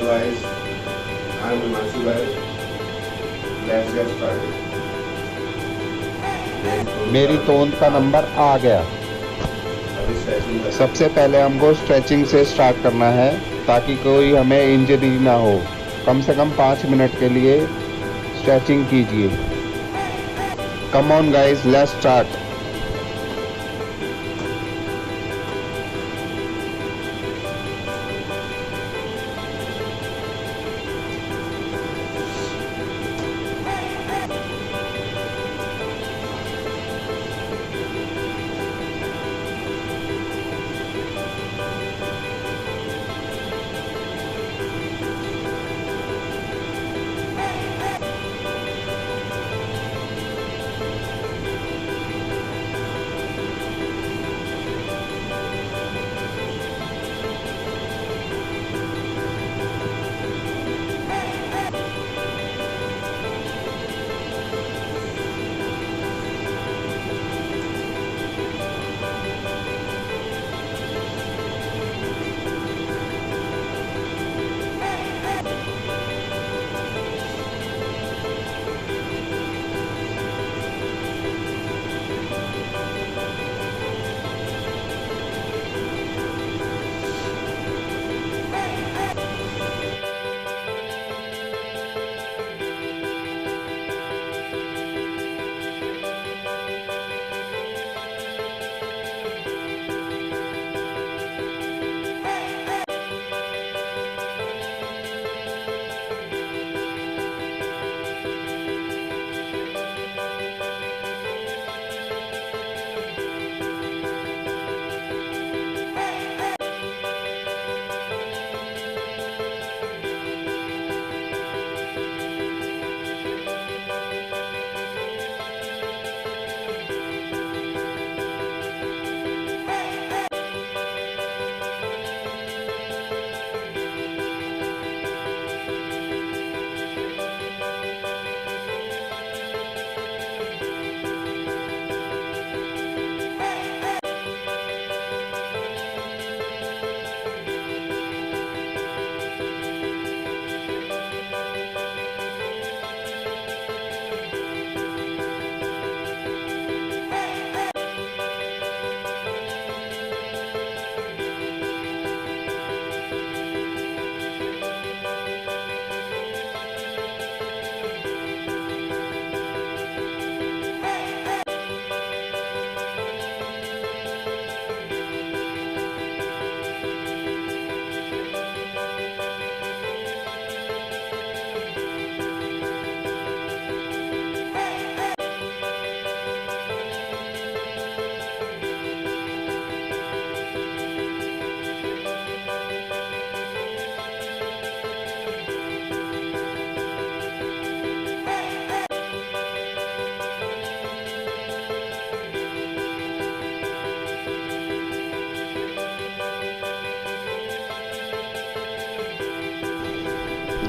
guys, I'm Himanshu Bhai. Let's get started. मेरी तोंद का number आ गया। अभी स्ट्रेचिंग कर सबसे पहले हमको स्ट्रेचिंग से स्टार्ट करना है ताकि कोई हमें इंजरी ना हो। कम से कम 5 मिनट के लिए स्ट्रेचिंग कीजिए। Come on guys, let's start.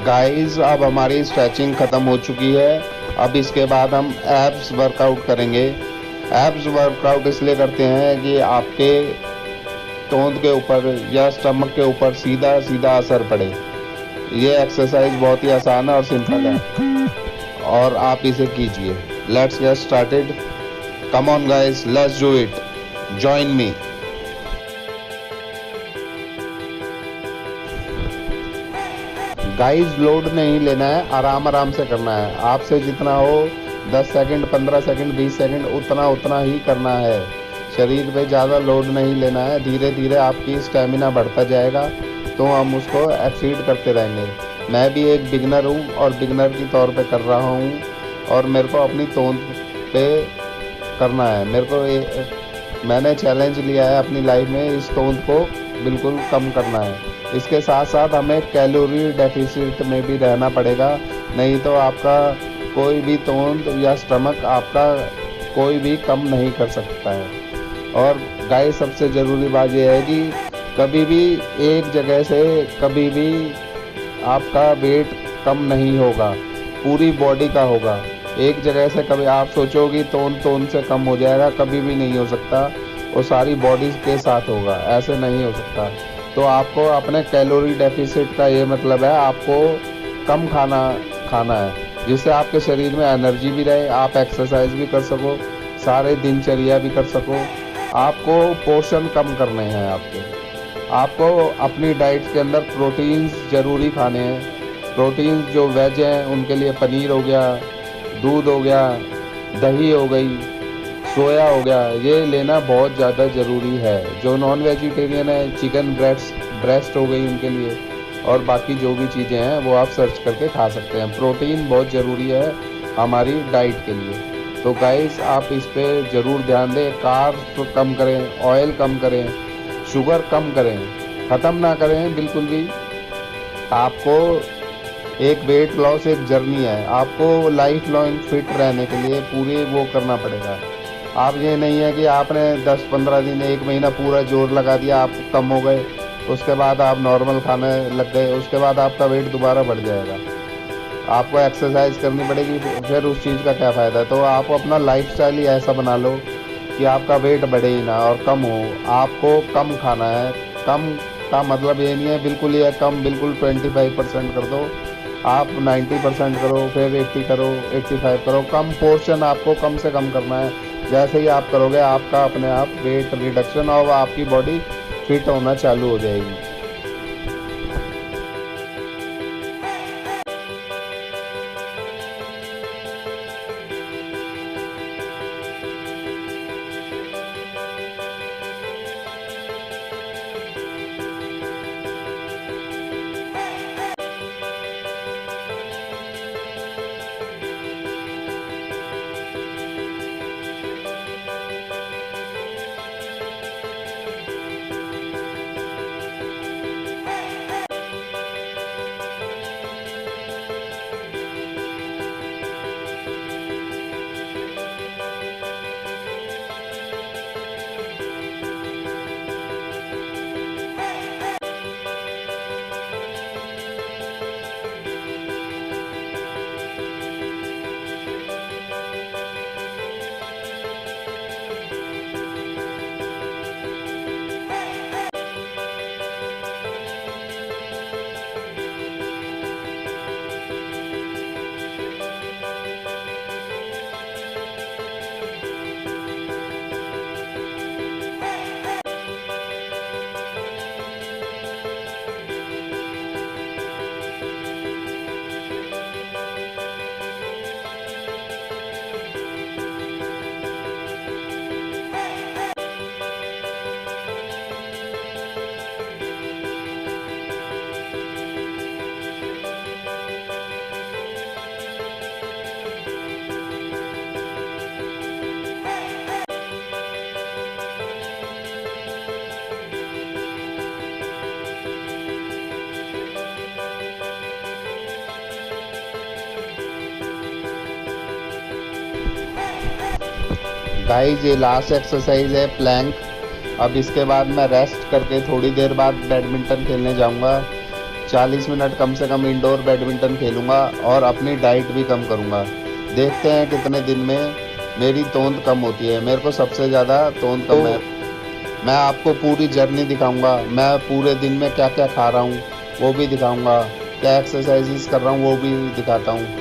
Guys, अब हमारी स्ट्रेचिंग ख़त्म हो चुकी है। अब इसके बाद हम एब्स वर्कआउट करेंगे। एब्स वर्कआउट इसलिए करते हैं कि आपके तोंद के ऊपर या स्टमक के ऊपर सीधा सीधा असर पड़े। ये एक्सरसाइज बहुत ही आसान है और सिंपल है और आप इसे कीजिए। Let's get started. Come on guys, let's do it. Join me. Guys, load नहीं लेना है, आराम आराम से करना है। आपसे जितना हो 10 सेकंड, 15 सेकंड, 20 सेकंड उतना ही करना है। शरीर पे ज़्यादा लोड नहीं लेना है। धीरे धीरे आपकी स्टेमिना बढ़ता जाएगा तो हम उसको एक्सीड करते रहेंगे। मैं भी एक बिगनर हूँ और बिगनर की तौर पे कर रहा हूँ और मेरे को अपनी तोंद पे करना है। मैंने चैलेंज लिया है अपनी लाइफ में इस तोंद को बिल्कुल कम करना है। इसके साथ साथ हमें कैलोरी डेफिसिट में भी रहना पड़ेगा, नहीं तो आपका कोई भी तोंद या स्टमक आपका कोई भी कम नहीं कर सकता है। और गाइस, सबसे ज़रूरी बात यह है कि कभी भी एक जगह से कभी भी आपका वेट कम नहीं होगा, पूरी बॉडी का होगा। एक जगह से कभी आप सोचोगे तोन से कम हो जाएगा, कभी भी नहीं हो सकता। वो सारी बॉडी के साथ होगा, ऐसे नहीं हो सकता। तो आपको अपने कैलोरी डेफिसिट का ये मतलब है आपको कम खाना है, जिससे आपके शरीर में एनर्जी भी रहे, आप एक्सरसाइज भी कर सको, सारे दिनचर्या भी कर सको। आपको पोर्शन कम करने हैं आपको अपनी डाइट के अंदर प्रोटीन्स ज़रूरी खाने हैं। प्रोटीन्स जो वेज हैं उनके लिए पनीर हो गया, दूध हो गया, दही हो गई, सोया हो गया, ये लेना बहुत ज़्यादा ज़रूरी है। जो नॉन वेजिटेरियन है, चिकन ब्रेस्ट हो गई उनके लिए, और बाकी जो भी चीज़ें हैं वो आप सर्च करके खा सकते हैं। प्रोटीन बहुत ज़रूरी है हमारी डाइट के लिए। तो गाइस आप इस पे ज़रूर ध्यान दें। कार्ब्स कम करें, ऑयल कम करें, शुगर कम करें, ख़त्म ना करें बिल्कुल भी। आपको एक वेट लॉस एक जर्नी है, आपको लाइफ लॉन्ग फिट रहने के लिए पूरे वो करना पड़ेगा। आप ये नहीं है कि आपने 10-15 दिन 1 महीना पूरा जोर लगा दिया, आप कम हो गए, उसके बाद आप नॉर्मल खाने लग गए, उसके बाद आपका वेट दोबारा बढ़ जाएगा। आपको एक्सरसाइज करनी पड़ेगी, फिर उस चीज़ का क्या फ़ायदा। तो आप अपना लाइफस्टाइल ही ऐसा बना लो कि आपका वेट बढ़े ही ना और कम हो। आपको कम खाना है। कम का मतलब ये नहीं है बिल्कुल ही है कम, बिल्कुल 25% कर दो। आप 90% करो, फिर 80 करो, 85 करो। कम पोर्शन आपको कम से कम करना है। जैसे ही आप करोगे आपका अपने आप वेट रिडक्शन और आपकी बॉडी फिट होना चालू हो जाएगी। गाइस ये लास्ट एक्सरसाइज है प्लैंक। अब इसके बाद मैं रेस्ट करके थोड़ी देर बाद बैडमिंटन खेलने जाऊंगा। 40 मिनट कम से कम इंडोर बैडमिंटन खेलूंगा और अपनी डाइट भी कम करूंगा। देखते हैं कितने दिन में मेरी तोंद कम होती है। मेरे को सबसे ज़्यादा तोंद कम है। मैं आपको पूरी जर्नी दिखाऊंगा। मैं पूरे दिन में क्या क्या खा रहा हूँ वो भी दिखाऊंगा, क्या एक्सरसाइजेस कर रहा हूँ वो भी दिखाता हूँ।